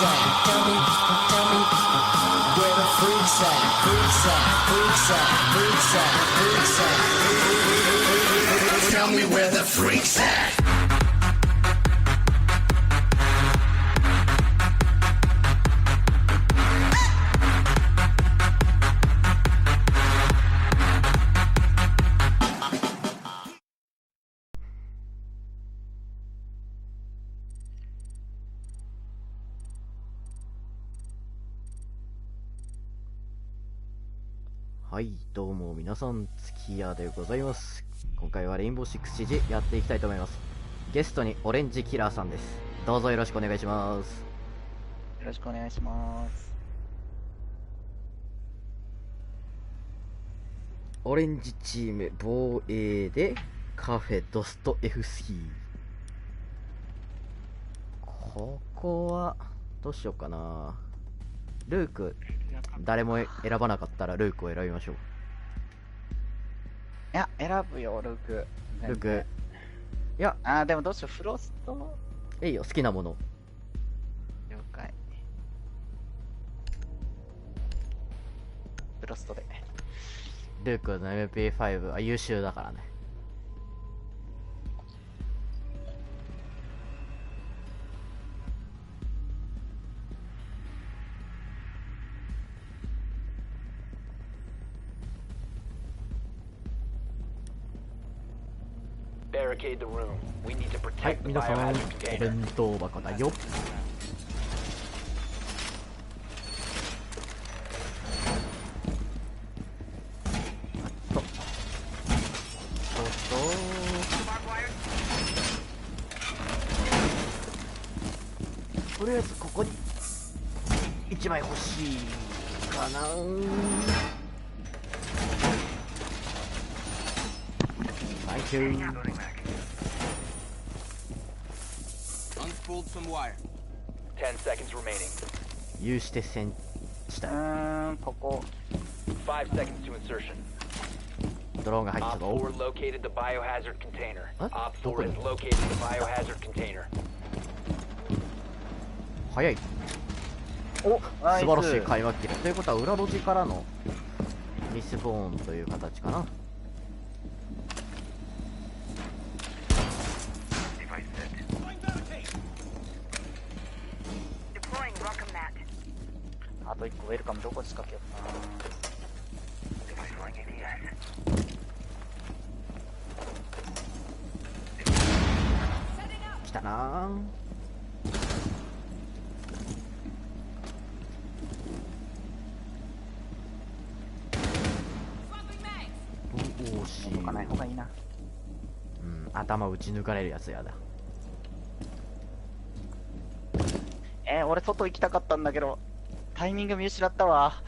at? Tell me where the freaks at? Freaks at, freaks at, freaks at, freaks at. Tell me where the freaks at.はい、どうも皆さん、月屋でございます。今回はレインボーシックス CG やっていきたいと思います。ゲストにオレンジキラーさんです。どうぞよろしくお願いします。よろしくお願いします。オレンジチーム防衛でカフェドスト FC。ここはどうしようかな。ルーク誰も選ばなかったらルークを選びましょう。いや、選ぶよ、ルーク。ルーク。いや、でもどうしよう、フロスト。いいよ、好きなもの。了解。フロストで。ルークの MP5 は優秀だからね。はい、皆さん、お弁当箱だよ。とりあえずここに1枚欲しいかな。サンキュー。有刺鉄線したい。ここ。ドローンが入ったぞ。どこで？早い。お、素晴らしい会話切れということは裏路地からのリスボーンという形かな。あと1個ウェルカムどこ仕掛けようかな。来たなー。おし動かない方がいいな。うん、頭打ち抜かれるやつやだ。俺外行きたかったんだけどタイミング見失ったわ。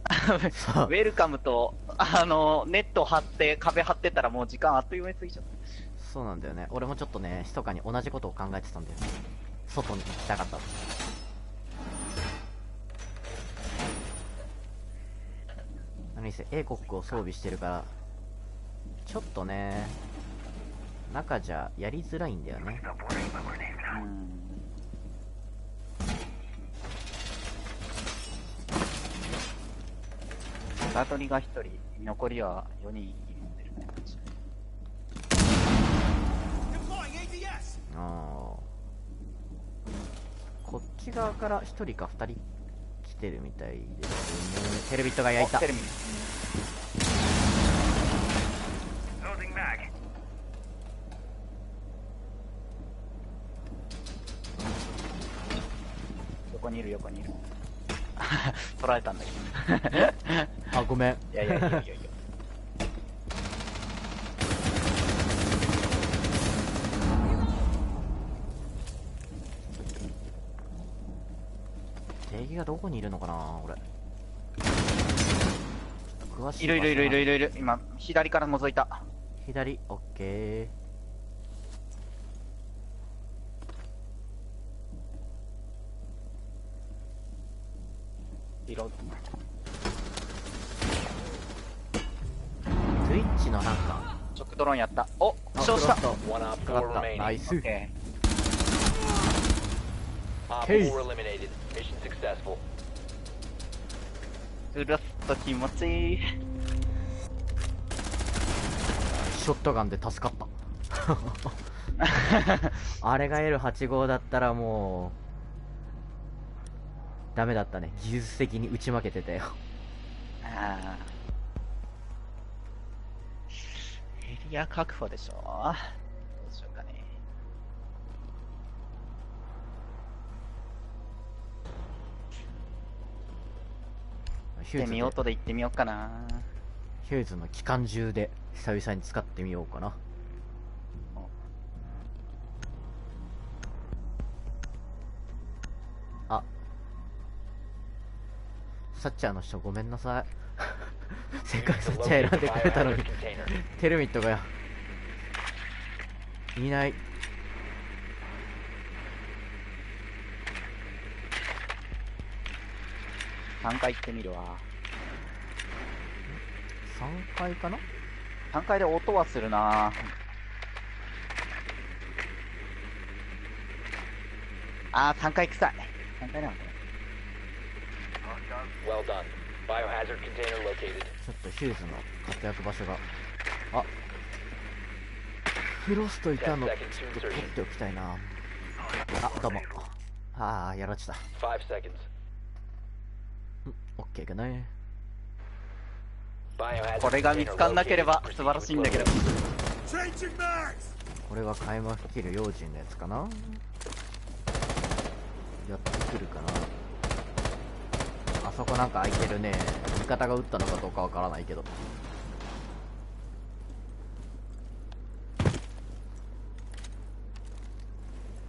ウェルカムとネット張って壁張ってたらもう時間あっという間に過ぎちゃった。そうなんだよね。俺もちょっとね、密かに同じことを考えてたんだよね。外に行きたかった。何せ英国を装備してるからちょっとね、中じゃやりづらいんだよね。ガートリが1人、残りは4人いるんですね。こっち側から1人か2人来てるみたいですね。テレビットが焼いた。テレビ横にいる横にいる。取られたんだけど。あ、ごめん。いやいやいやいやいや。敵がどこにいるのかな、俺。詳しい。いるいるいるいるいるいる。今左から覗いた。左、オッケー。リロード。Twitch のなんか直ドローンやった。お、負傷した。かかった。ナイス。オッケー。Hey. Op 4 eliminated. Mission successful. うるっと気持ちいい。ショットガンで助かったあれが L85 だったらもうダメだったね。技術的に打ち負けてたよ。あーエリア確保でしょ。どうしようかね。ヒューズで行ってみようとで行ってみようかな。ヒューズの機関銃で久々に使ってみようかな。あ、サッチャーの人ごめんなさいせっかくサッチャー選んでくれたのに Biohazard container. テルミットがよいない。3階行ってみるわ。 3階かな。3階で音はするな。あー、3階臭い。3階なのか Well done. Biohazard container located. ちょっとヒューズの活躍場所が、あ、フロストいたのちょっと取っておきたいな。あ、どうも。ああ、やられちゃった。 5 seconds. オッケーかね。 Biohazard これが見つかんなければ素晴らしいんだけど。これは開幕切る用心のやつかな。やってくるかな。あそこなんか空いてるね。味方が撃ったのかどうかわからないけど。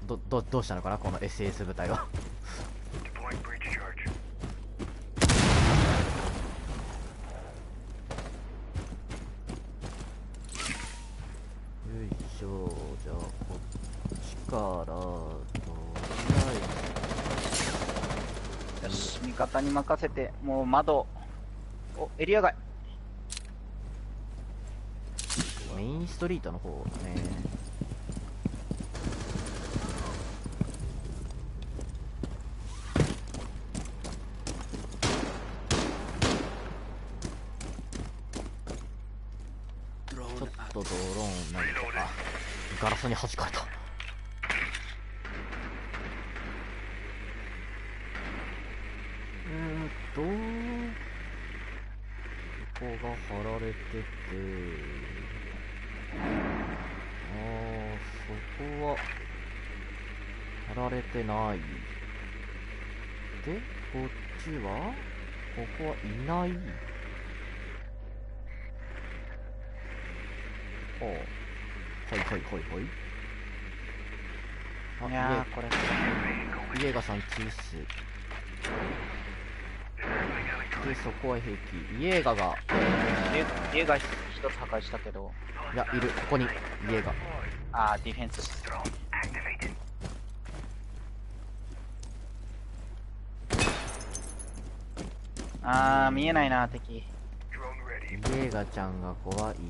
どうしたのかなこの SS 部隊はよいしょ。じゃあこっちからとりあよし、味方に任せて、もう窓。お、エリア外。えずメインストリートの方ね。ちょっとドローンなんとかガラスに弾かれた。ここが貼られてて、そこは貼られてない。で、こっちはここはいない。はいはいはいはい。あ、いやー、これ。家が3キースで、そこは平気。イエーガが、家が一つ破壊したけど。いや、いる。ここにイエーガ。あー、ディフェンス。あー、見えないな、敵。イエーガちゃんが怖い。よ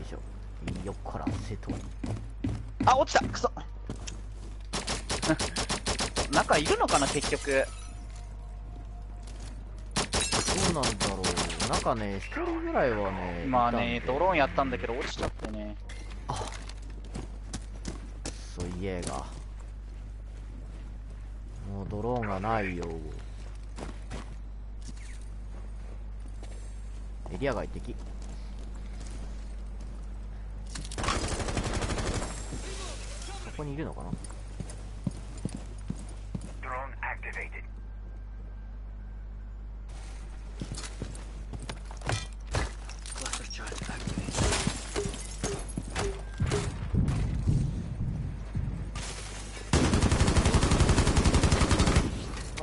いしょ。よっこらせと。あ、落ちたクソ中いるのかな、結局。どうなんだろう。なんかね、一人ぐらいはね、まあね、いたんでドローンやったんだけど落ちちゃってね。そう、イエーガ。もうドローンがないよ。エリア外敵。そこにいるのかな。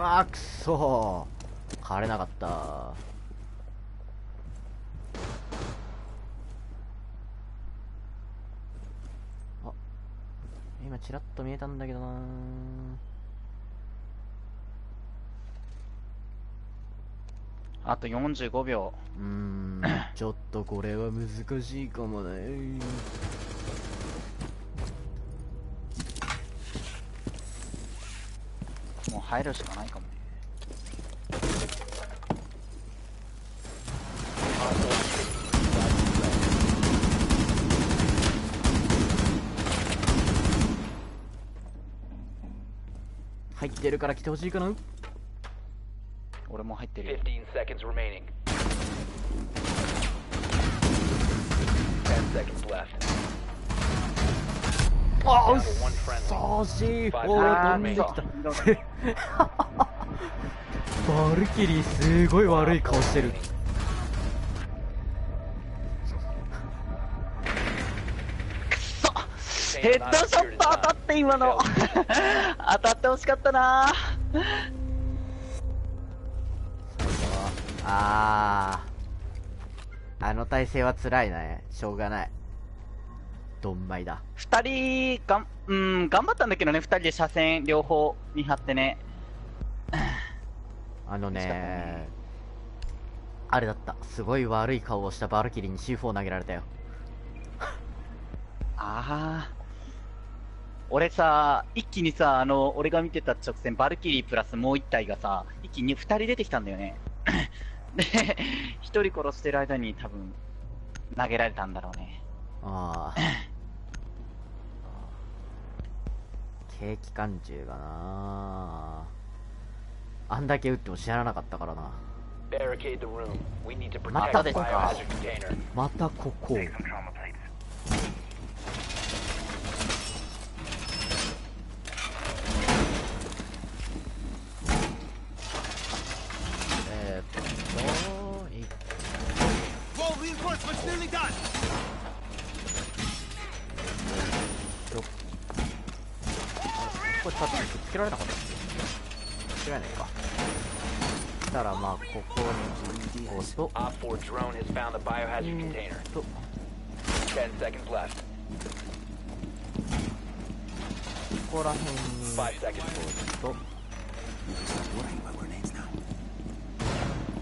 あーくそー、変われなかった。あ、今チラッと見えたんだけどなー。あと45秒。ちょっとこれは難しいかもね。耐えるしかないかもね。入ってるから来てほしいかな。俺も入ってるよ。 15 seconds remaining. 10 seconds left. ああ、 Down to one friendly. 惜しい。Five おー、 seconds 飛んでき remaining. た。バルキリーすごい悪い顔してる。ヘッドショット当たって今の当たってほしかったな。あの体勢は辛いね。しょうがない。どんまいだ。2人頑張ったんだけどね。2人で車線両方見張ってね。あれだった。すごい悪い顔をしたバルキリーに C4 投げられたよ。ああ、俺さ、一気にさ、俺が見てた直線、バルキリープラスもう1体がさ、一気に2人出てきたんだよね。で、1人殺してる間に多分、投げられたんだろうね。ああ。軽機関銃がなあんだけ撃っても知らなかったからな。 Barricade the room. We need to ま protect た the ですか。 biohazard container. またここ。これ立ってくっつけられなかったっけ。つけられないか。そしたらまあここにこうと Op 4 drone has found the biohazard container. と 10 seconds left. ここら辺に5 seconds. と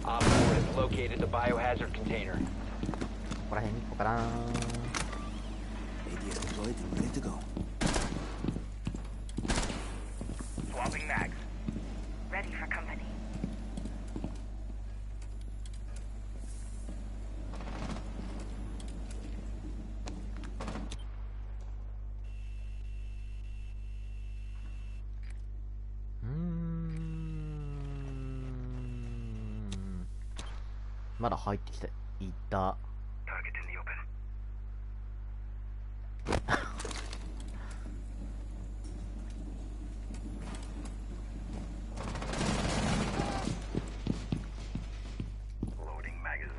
Op 4 has located the biohazard container. ここら辺にこうかな。 ADS deployed and ready to go. Swapping mags. Ready for company. まだ入ってきていた。 Target in the open. Loading magazine.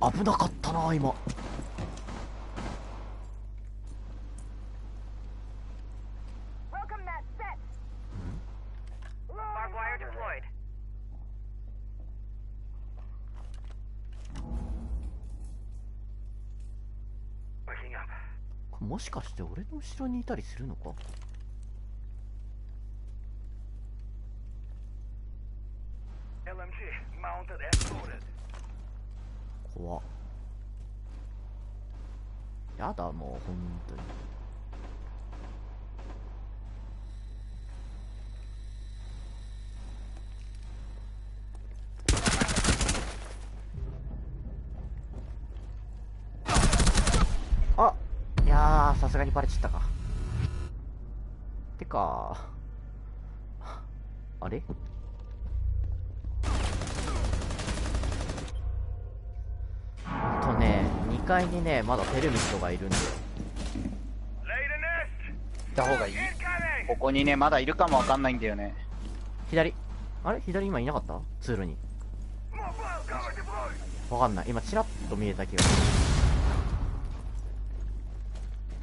危なかったな今。 Welcome mat set. Barbed wire deployed. もしかして俺の後ろにいたりするのか。 LMG mounted and loaded. 怖っ。やだもう本当に。あ、いやーさすがにバレちゃったか。てかあれ、2階にねまだテルミットがいるんで Lay the nest. 行った方がいい。 Incoming. ここにね、まだいるかもわかんないんだよね。左、あれ左今いなかったツールに。 Mobile cover deployed. わかんない、今チラッと見えた気がする。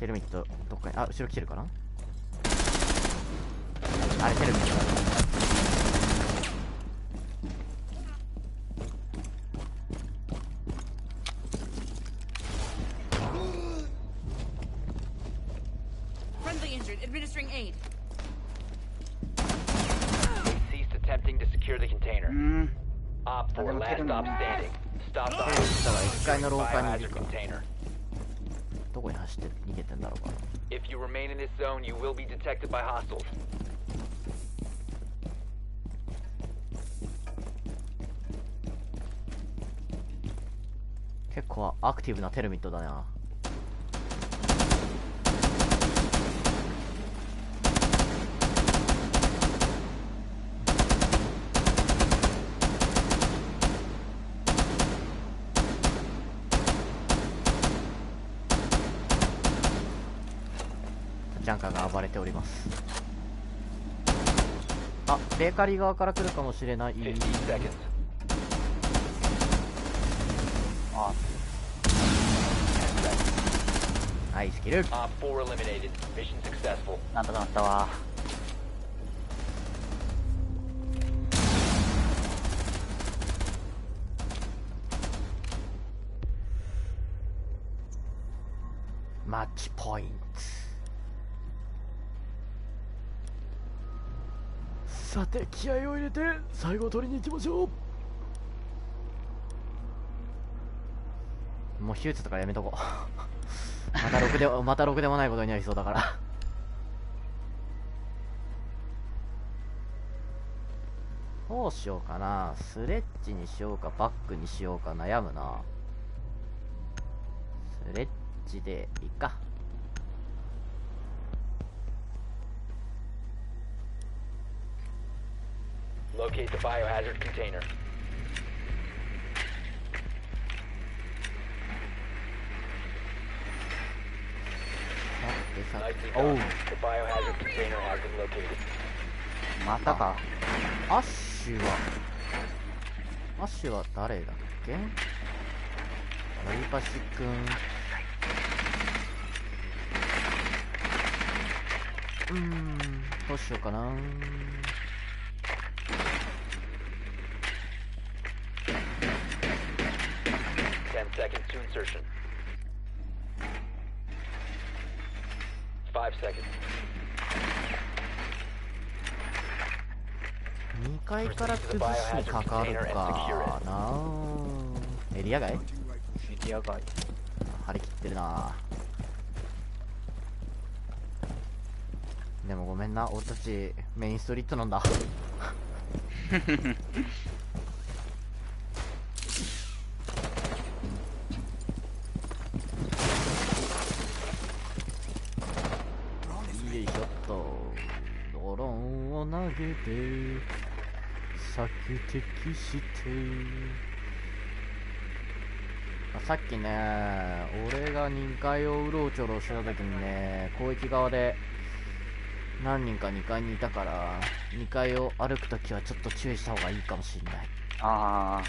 テルミットどっかに、あ、後ろ来てるかな。あれテレビだ。Friendly injured. Administering aid. Ceased attempting to secure the container. Op 4, Andiamo last chiedendo- stop standing. Stop the だから1階の廊下にいる biohazard か。 container. どこに走って逃げてんだろうか。 If you remain in this zone, you will be detected by hostiles. 結構アクティブなテルミットだな。ジャンカーが暴れております。あ、ベーカリー側から来るかもしれない。 15 seconds. あ、はい、スキル。 Op 4 eliminated. Mission successful. なんとかなったわ。マッチポイント。さて気合を入れて最後取りに行きましょう。もうヒューツとかやめとこうまたろくでもないことになりそうだからどうしようかな。スレッジにしようかバックにしようか悩むな。スレッジでいいか。Locate the biohazard container. さて Nicely おう done. The biohazard container has been located. またか。アッシュは誰だっけ。マリパシくん。どうしようかな。 10 seconds to insertion. 5 seconds. 2階から崩しにかかるかな。エリア外。エリア外。張り切ってるな。でもごめんな、俺たちメインストリートなんだよいしょっと。ドローンを投げて索敵して、さっきね、俺が2階をうろうちょろしてた時にね、攻撃側で何人か2階にいたから、2階を歩くときはちょっと注意した方がいいかもしれない。あ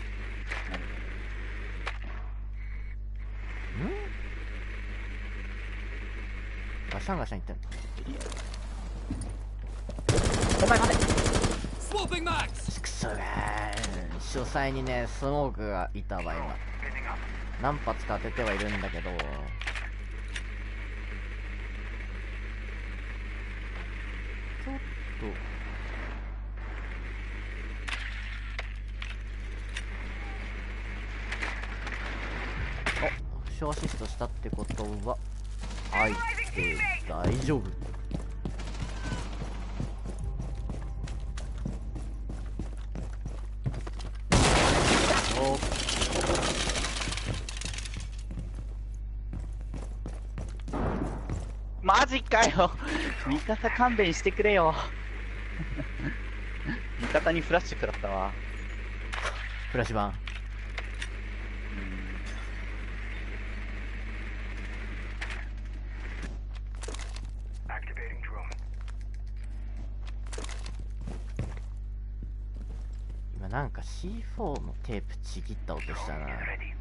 ガシャンガシャン言ってんの。お前待て。ちくしょうがー。書斎にね、スモークがいたわ、今。何発か当ててはいるんだけど、ちょっと負傷アシストしたってことは相手大丈夫。おマジかよ。味方勘弁してくれよ。味方にフラッシュ食らったわ。フラッシュバン。Activating drone. 今なんか C4 のテープちぎった音したな。 Ready.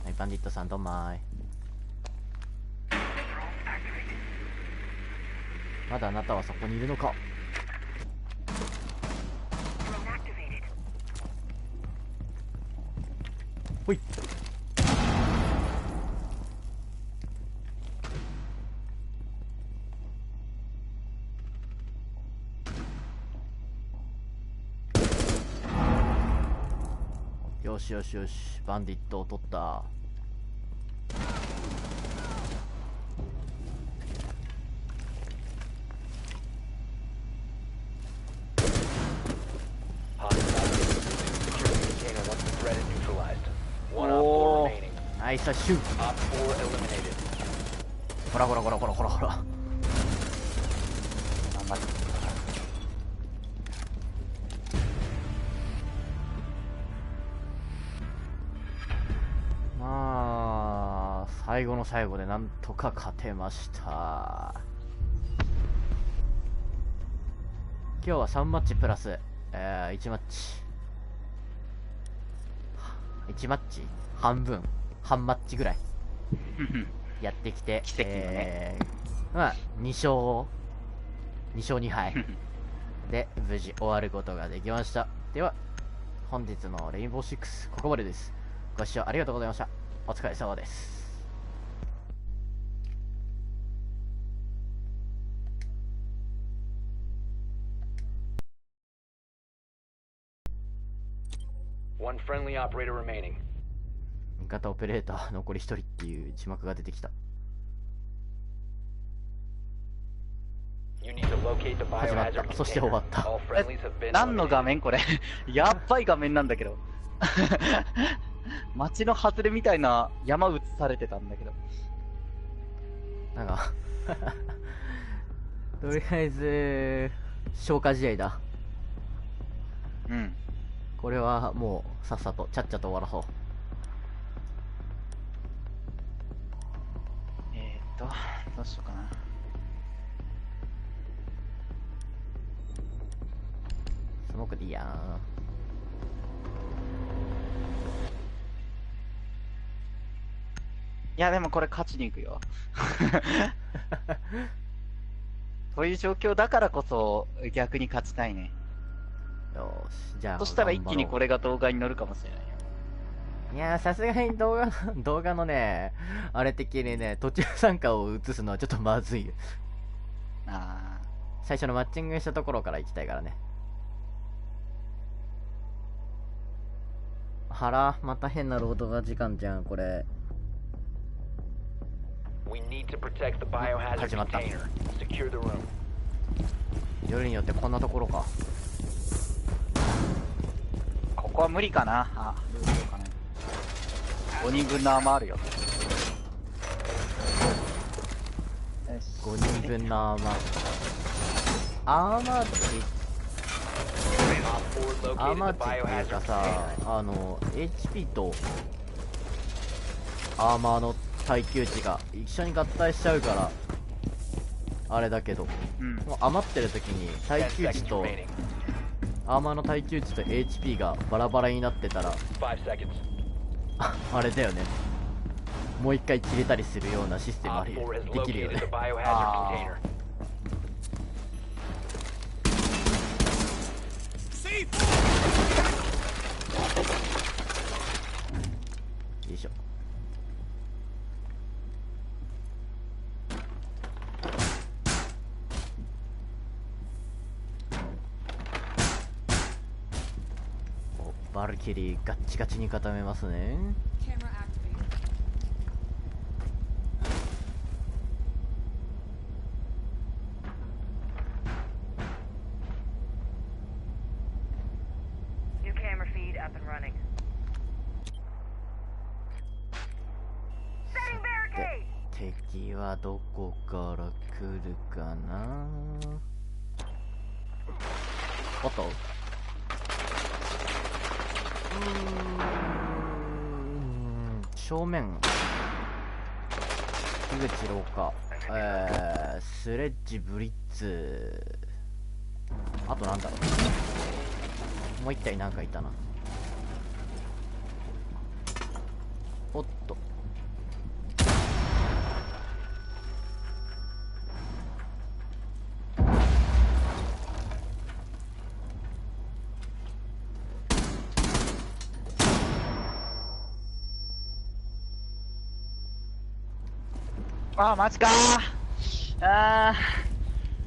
はい、バンディットさんどんまい。まだあなたはそこにいるのか。 Drone activated. ほい。よしよしよし、バンディットを取った。ナイスシュー。ほらほらほらほらほらほら。頑張って。まあ最後の最後でなんとか勝てました。今日は3マッチプラス、1マッチ1マッチ半分半マッチぐらいやってきて、奇跡のねまあ2勝2敗で無事終わることができました。では本日のレインボー6ここまでです。ご視聴ありがとうございました。お疲れ様です。One friendly operator remaining. 味方オペレーター残り1人っていう字幕が出てきた。 You need to locate the 始まっ biohazard た。そして終わっ container. た。 All friendlies have been 何の eliminated. 画面これやっばい画面なんだけど街の外れみたいな山映されてたんだけど。なんかとりあえず消化試合だ。うん。これはもうさっさとちゃっちゃと終わらそう。どうしようかな。スモークでいいやん。いやでもこれ勝ちに行くよそういう状況だからこそ逆に勝ちたいね。よし、じゃあそしたら一気にこれ。れが動画に載るかもしれないよ。いやー、さすがに動画のね、あれ的にね、途中参加を映すのはちょっとまずいよ。あ最初のマッチングしたところから行きたいからね。また変なロードが時間じゃん、これ。 We need to protect the biohazard 始まった。 container. Secure the room. 夜によってこんなところか。ここは無理かな。あ、どうしようかな。5人分のアーマーあるよ。よし。 5人分のアーマー。アーマーって、 Op 4アー located マー the 値っていう biohazard かさ、 container. HP とアーマーの耐久値が一緒に合体しちゃうからあれだけど、うん。もう余ってる時に耐10久値 seconds と remaining. アーマーの耐久値と HP がバラバラになってたら5 seconds. あれだよね、もう一回切れたりするようなシステムあ Op るよ 4 has できるよ located ね the。biohazard Ah. container. よいしょ。おバルキリーガッチガチに固めますね。 Camera activated. New camera feed up and running. Setting で barricade! 敵はどこから来るかな。おっと、正面樋口廊下、スレッジブリッツ、あとなんだろう、もう一体なんかいたな。おっと、あー、マジかー。あ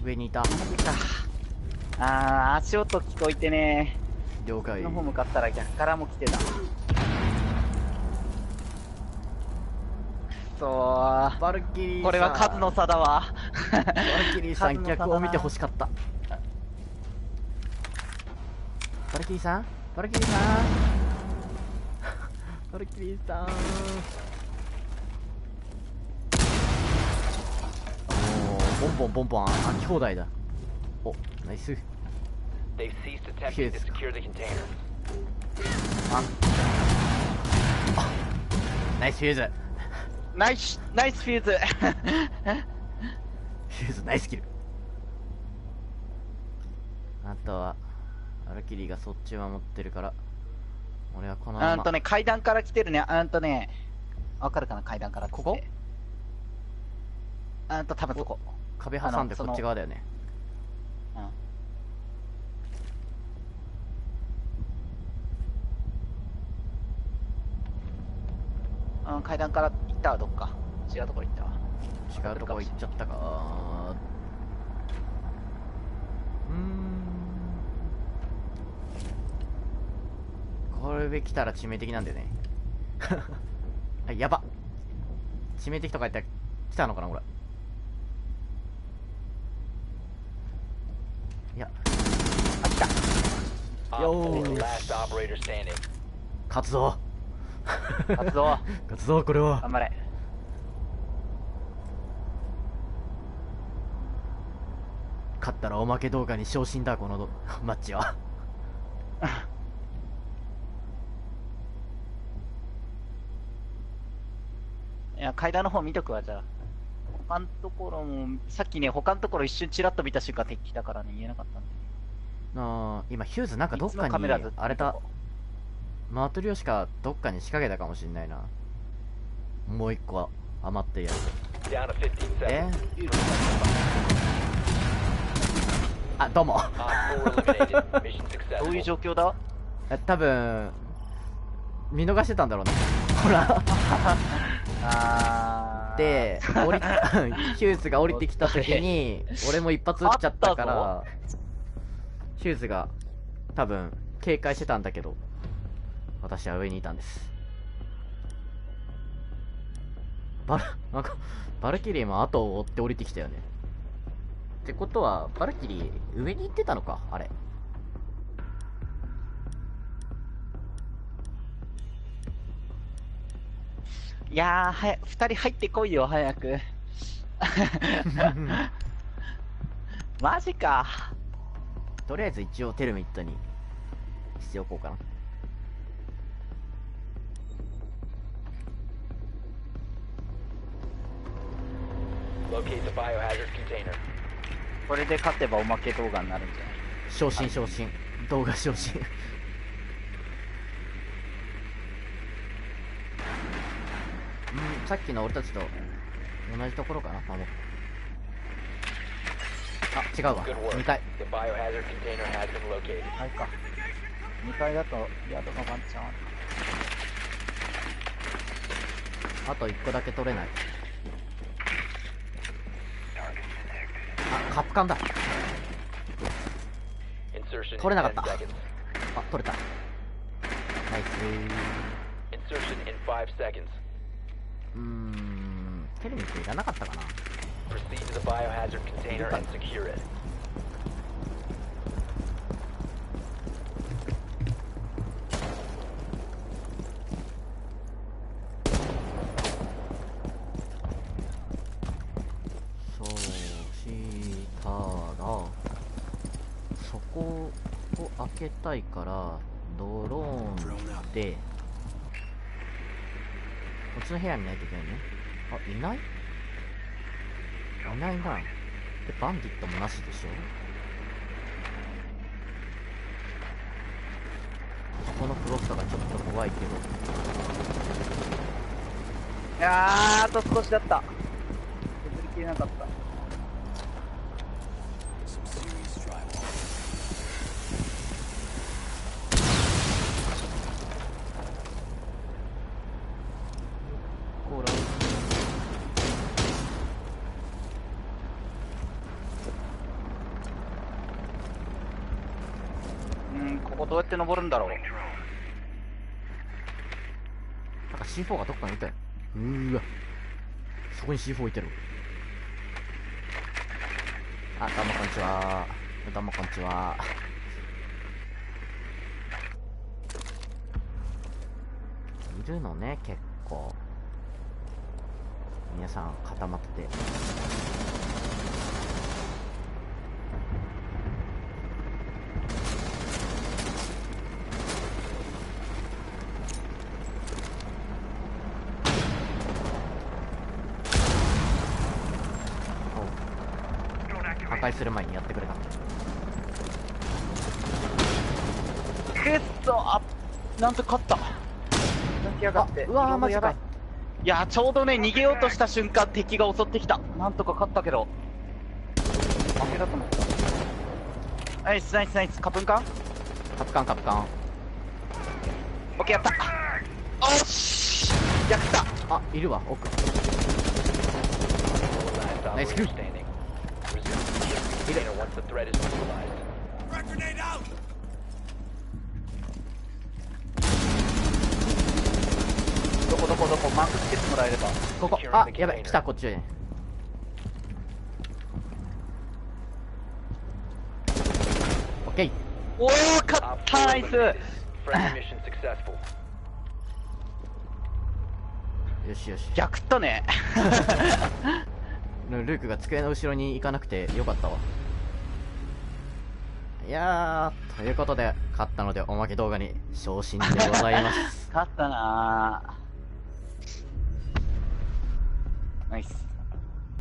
上にいた。ー、マジか。あー、足音聞こえてね了解。ー。の方向かったら逆からも来てた。くそー。バルキリーさん、これは数の差だわ。バルキリーさん、数の差だな逆を見てほしかった。バルキリーさん、バルキリーさん、バルキリーさん。ボンボンボンボン兄弟だ。お、ナイス。 They've ceased attempting to secure the container. ナイスフューズ。ナイスフューズ。フューズナイスキル。あとはバルキリーがそっちを守ってるから、俺はこのまま。階段から来てるね。わかるかな、階段からって。ここ？多分そこ。壁挟んでこっち側だよね。階段から行ったわ、どっか。違うところ行ったわ。違うとこ行っちゃったか。これ上来たら致命的なんだよね。あ、やば。致命的とか言ったら来たのかな、これ。いや、あ、来た。 Op 4, the last operator standing. 勝つぞ。勝つぞ。勝つぞ、これは。頑張れ。勝ったらおまけ動画に昇進だ、このマッチは。いや、階段の方見とくわ、じゃあ。他のところも、さっきね、他のところ一瞬チラッと見た瞬間敵来たからね、言えなかったんで。今ヒューズなんかどっかいつもカメラずっにとあれだ、マトリョーシカどっかに仕掛けたかもしんないな。もう一個余ってるやつ。 Down to 15 seconds. あ、どうも。 Op 4 eliminated. Mission どういう successful. 状況だ？多分見逃してたんだろうね。ほら。で、ヒューズが降りてきた時に俺も一発撃っちゃったかあら、ヒューズが多分警戒してたんだけど、私は上にいたんです。なんかバルキリーも後を追って降りてきたよね。ってことはバルキリー上に行ってたのか、あれ。いやー、二人入ってこいよ、早く。マジか。とりあえず一応テルミットにしておこうかな。Locate the biohazard container. これで勝てばおまけ動画になるんじゃない？昇進昇進、動画昇進。さっきの俺たちと同じところかな、守る。あ、違うわ、 Good work. 2階。 The biohazard container has been located. はいか。2階だと宿のワンチャン。あと1個だけ取れない。あ、カップ缶だ。 Insertion in 取れなかっ 10た。 seconds. あ、取れた。ナイス。 Insertion in 5 seconds. テレビっていらなかったかな。 Proceed to the biohazard container and secure it. そうしたら、そこを開けたいからドローンでこっちの部屋にないといけないね。あ、いない？いないな。で、バンディットもなしでしょ。このフロストがちょっと怖いけど。いやー、あと少しだった。削りきれなかった。こら。どうやって登るんだろう。なんか C4 がどっかにいたよ。わ。そこに C4 いてる。あ、どうもこんにちは。どうもこんにちは。いるのね、結構。皆さん固まってて。破壊する前にやってくれた。くっそ、あ、なんと勝った。泣きやがって。うわー、マジか。いやー、ちょうどね、逃げようとした瞬間、敵が襲ってきた。なんとか勝ったけど。負けだと思った。ナイスナイスナイス、カプンカンカプカンカプカン。オッケー、やった。おっしやった。あ、いるわ、奥。 Last Nice operator kill. standing. Resume the container once the threat is neutralized. どこマークつけてもらえれば。ここ。あ、やばい、来た、こっちへ。オッケー。おー、勝っ Op た、 4 ナイス。 eliminated. Friendly mission successful. よしよし。逆ったね。ルークが机の後ろに行かなくてよかったわ。いやー、ということで、勝ったのでおまけ動画に昇進でございます。勝ったなー。ナイス。